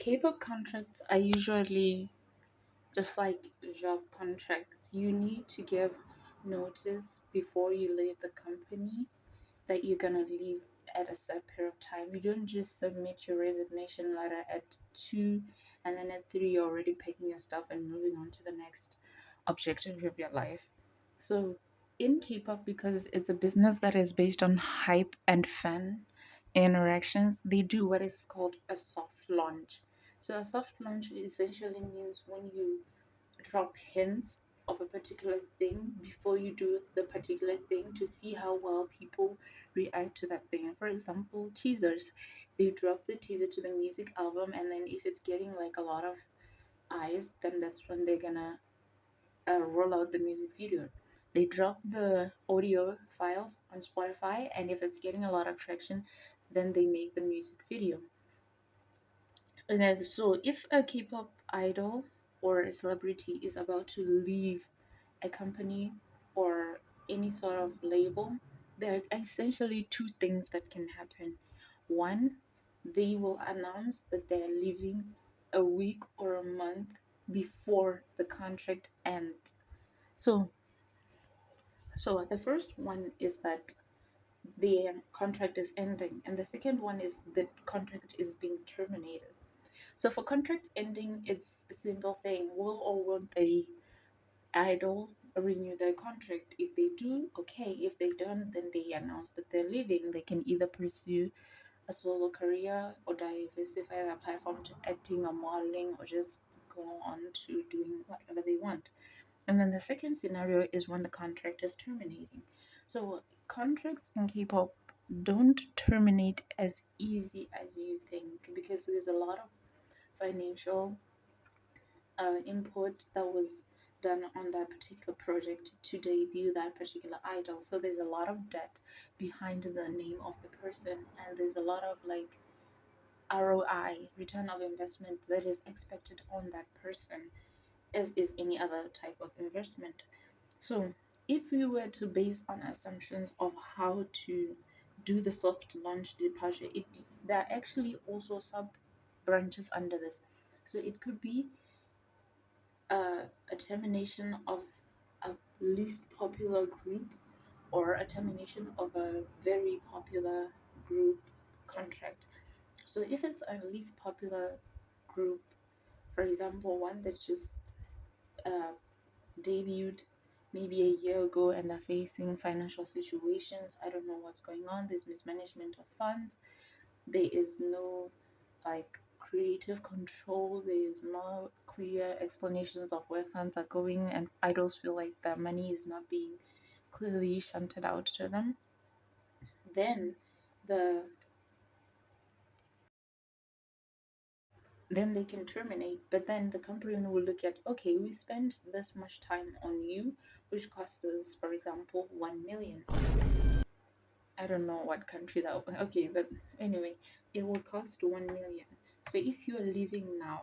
K-pop contracts are usually just like job contracts. You need to give notice before you leave the company that you're gonna leave at a set period of time. You don't just submit your resignation letter at 2 and then at 3 you're already packing your stuff and moving on to the next objective of your life. So in K-pop, because it's a business that is based on hype and fan interactions, they do what is called a soft launch. So a soft launch essentially means when you drop hints of a particular thing before you do the particular thing to see how well people react to that thing. For example, teasers. They drop the teaser to the music album, and then if it's getting like a lot of eyes, then that's when they're gonna roll out the music video. They drop the audio files on Spotify, and if it's getting a lot of traction, then they make the music video. And then, so if a K-pop idol or a celebrity is about to leave a company or any sort of label, there are essentially two things that can happen. One, they will announce that they're leaving a week or a month before the contract ends. So, so the first one is that the contract is ending, and the second one is the contract is being terminated. So for contract ending, it's a simple thing. Will or won't they idol renew their contract? If they do, okay. If they don't, then they announce that they're leaving. They can either pursue a solo career or diversify their platform to acting or modeling or just go on to doing whatever they want. And then the second scenario is when the contract is terminating. So contracts in K-pop don't terminate as easy as you think, because there's a lot of financial input that was done on that particular project to debut that particular idol. So there's a lot of debt behind the name of the person, and there's a lot of like ROI, return of investment, that is expected on that person, as is any other type of investment. So if we were to base on assumptions of how to do the soft launch departure, there are actually also sub branches under this. So it could be a termination of a least popular group or a termination of a very popular group contract. So if it's a least popular group, for example, one that just uh, debuted maybe a year ago and are facing financial situations, I don't know what's going on, there's mismanagement of funds, there is no like creative control, there is no clear explanations of where funds are going, and idols feel like their money is not being clearly shunted out to them, then the then they can terminate. But then the company will look at, okay, we spent this much time on you, which costs us, for example, 1 million. I don't know what country that, okay, but anyway, it will cost 1 million. So if you are leaving now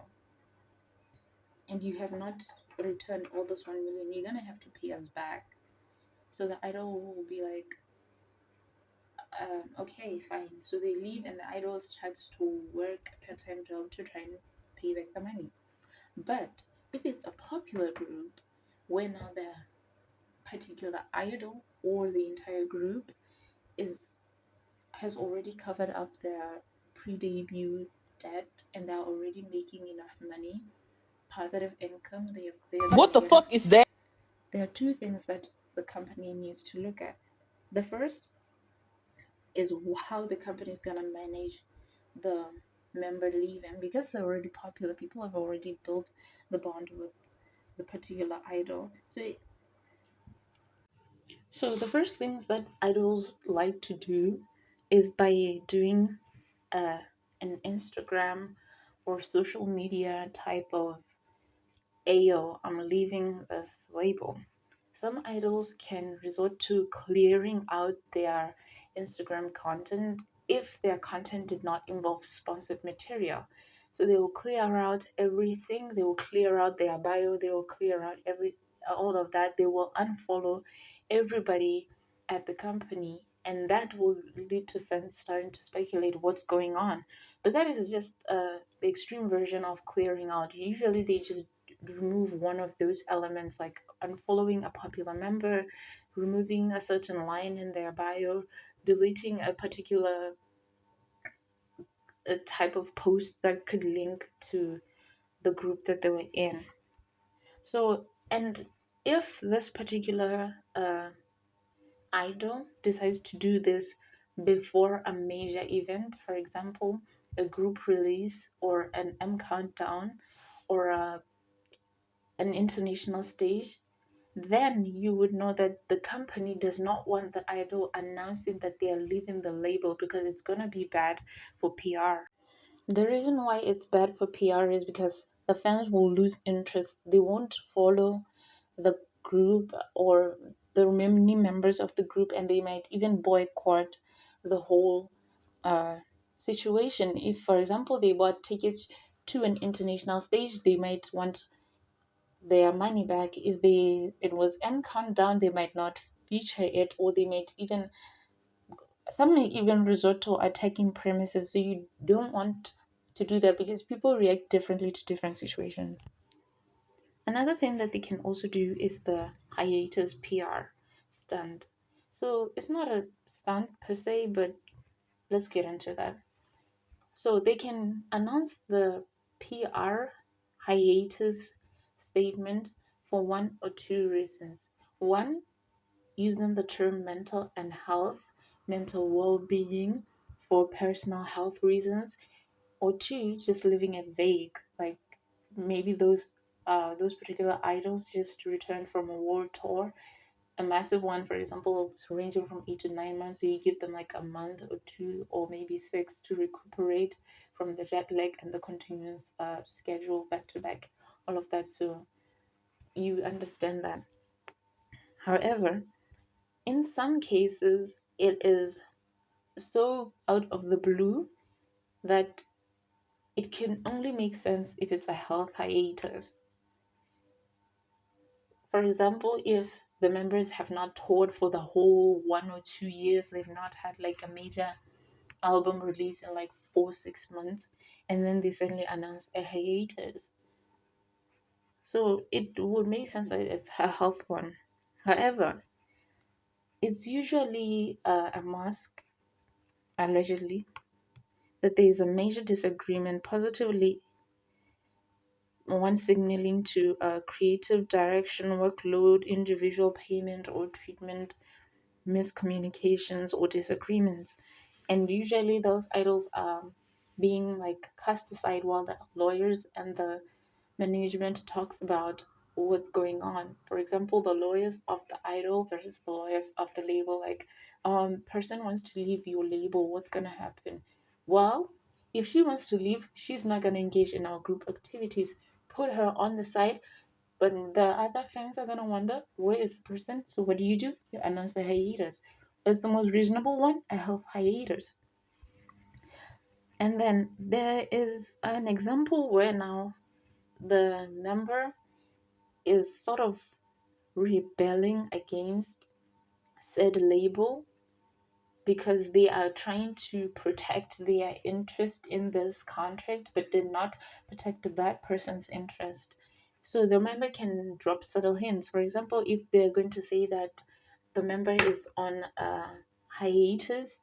and you have not returned all this 1 million, you're gonna have to pay us back. So the idol will be like, okay, fine. So they leave, and the idol starts to work a part-time job to try and pay back the money. But if it's a popular group, where now the particular idol or the entire group is has already covered up their pre-debut debt, and they're already making enough money, positive income, they have cleared What their the fuck debts. is that? There are two things that the company needs to look at. The first is how the company is going to manage the member leaving, because they're already popular. People have already built the bond with the particular idol. So the first things that idols like to do is by doing uh, an Instagram or social media type of Ayo, I'm leaving this label. Some idols can resort to clearing out their Instagram content if their content did not involve sponsored material. So they will clear out everything, they will clear out their bio, they will clear out all of that. They will unfollow everybody at the company, and that will lead to fans starting to speculate what's going on. But that is just the extreme version of clearing out. Usually they just remove one of those elements, like unfollowing a popular member, removing a certain line in their bio, deleting a particular type of post that could link to the group that they were in. So, and if this particular idol decides to do this before a major event, for example, a group release or an M countdown or an international stage, then you would know that the company does not want the idol announcing that they are leaving the label because it's going to be bad for PR. The reason why it's bad for PR is because the fans will lose interest. They won't follow the group or the many members of the group, and they might even boycott the whole uh, situation. If, for example, they bought tickets to an international stage, they might want their money back. If it was N countdown, they might not feature it, or they might even, some may even resort to attacking premises. So you don't want to do that because people react differently to different situations. Another thing that they can also do is the hiatus PR stunt. So it's not a stunt per se, but let's get into that. So they can announce the PR hiatus statement for one or two reasons. One, using the term mental and health, mental well being for personal health reasons, or two, just leaving it vague, like maybe those particular idols just returned from a world tour, a massive one, for example, ranging from 8 to 9 months. So you give them like a month or two, or maybe six, to recuperate from the jet lag and the continuous schedule back to back, all of that. So you understand that. However, in some cases, it is so out of the blue that it can only make sense if it's a health hiatus. For example, if the members have not toured for the whole 1 or 2 years, they've not had like a major album release in like 4 6 months, and then they suddenly announce a hiatus. So it would make sense that it's a health one. However, it's usually a mask, allegedly, that there is a major disagreement, positively one signaling to a creative direction, workload, individual payment or treatment, miscommunications or disagreements. And usually those idols are being like cast aside while the lawyers and the management talks about what's going on. For example, the lawyers of the idol versus the lawyers of the label. Like, person wants to leave your label. What's gonna happen? Well, if she wants to leave, she's not gonna engage in our group activities. Put her on the side, but the other fans are gonna wonder where is the person. So what do? You announce the hiatus. What's the most reasonable one? A health hiatus. And then there is an example where now the member is sort of rebelling against said label because they are trying to protect their interest in this contract but did not protect that person's interest. So the member can drop subtle hints. For example, if they're going to say that the member is on a hiatus,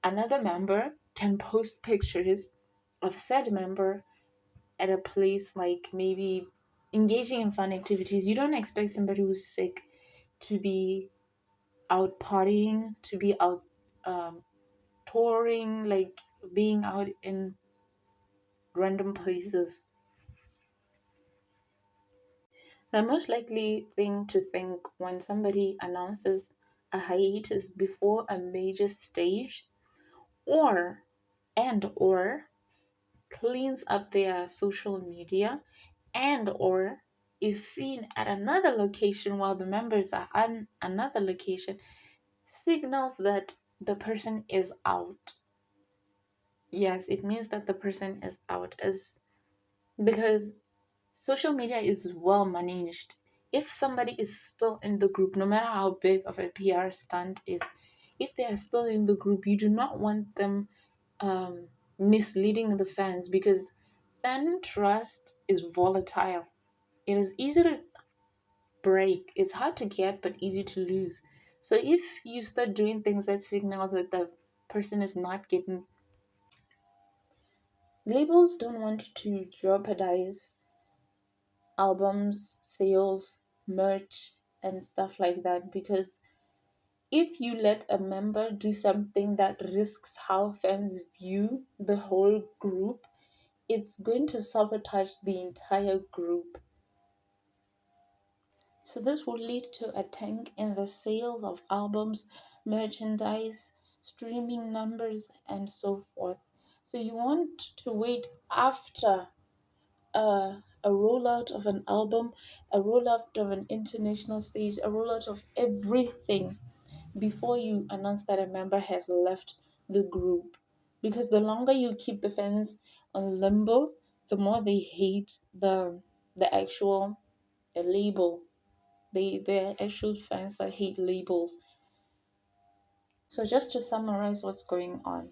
another member can post pictures of said member at a place, like maybe engaging in fun activities. You don't expect somebody who's sick to be out partying, to be out um, touring, like being out in random places. The most likely thing to think when somebody announces a hiatus before a major stage, or or cleans up their social media, and or is seen at another location while the members are on another location, signals that the person is out. Yes, it means that the person is out, as because social media is well managed. If somebody is still in the group, no matter how big of a PR stunt is, if they are still in the group, you do not want them misleading the fans, because fan trust is volatile. It is easy to break, it's hard to get, but easy to lose. So if you start doing things that signal that the person is not getting, labels don't want to jeopardize albums, sales, merch, and stuff like that, because if you let a member do something that risks how fans view the whole group, it's going to sabotage the entire group. So this will lead to a tank in the sales of albums, merchandise, streaming numbers, and so forth. So you want to wait after a rollout of an album, a rollout of an international stage, a rollout of everything before you announce that a member has left the group. Because the longer you keep the fans on limbo, the more they hate the actual label. They're actual fans that hate labels. So just to summarize what's going on.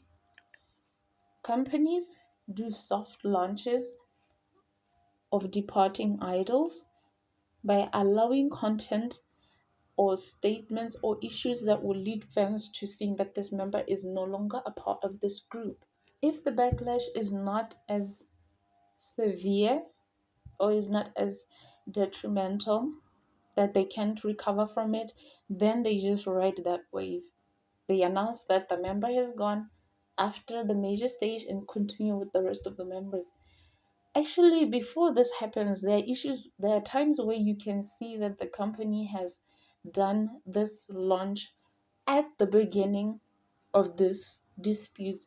Companies do soft launches of departing idols by allowing content or statements or issues that will lead fans to seeing that this member is no longer a part of this group. If the backlash is not as severe or is not as detrimental that they can't recover from it, then they just ride that wave. They announce that the member has gone after the major stage and continue with the rest of the members. Actually, before this happens, there are times where you can see that the company has done this launch at the beginning of this dispute.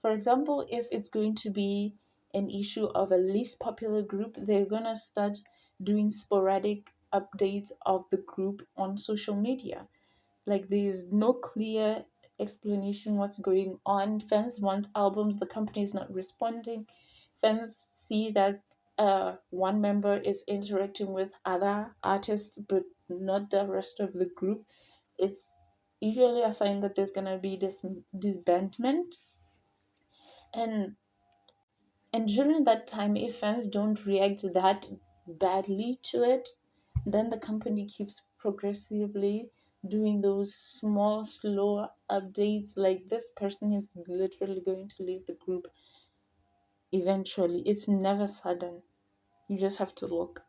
For example, if it's going to be an issue of a least popular group, they're gonna start doing sporadic updates of the group on social media. Like there's no clear explanation what's going on. Fans want albums, the company is not responding. Fans see that one member is interacting with other artists but not the rest of the group. It's usually a sign that there's gonna be this disbandment. And and during that time, if fans don't react that badly to it, then the company keeps progressively doing those small, slow updates, like this person is literally going to leave the group eventually. It's never sudden. You just have to look.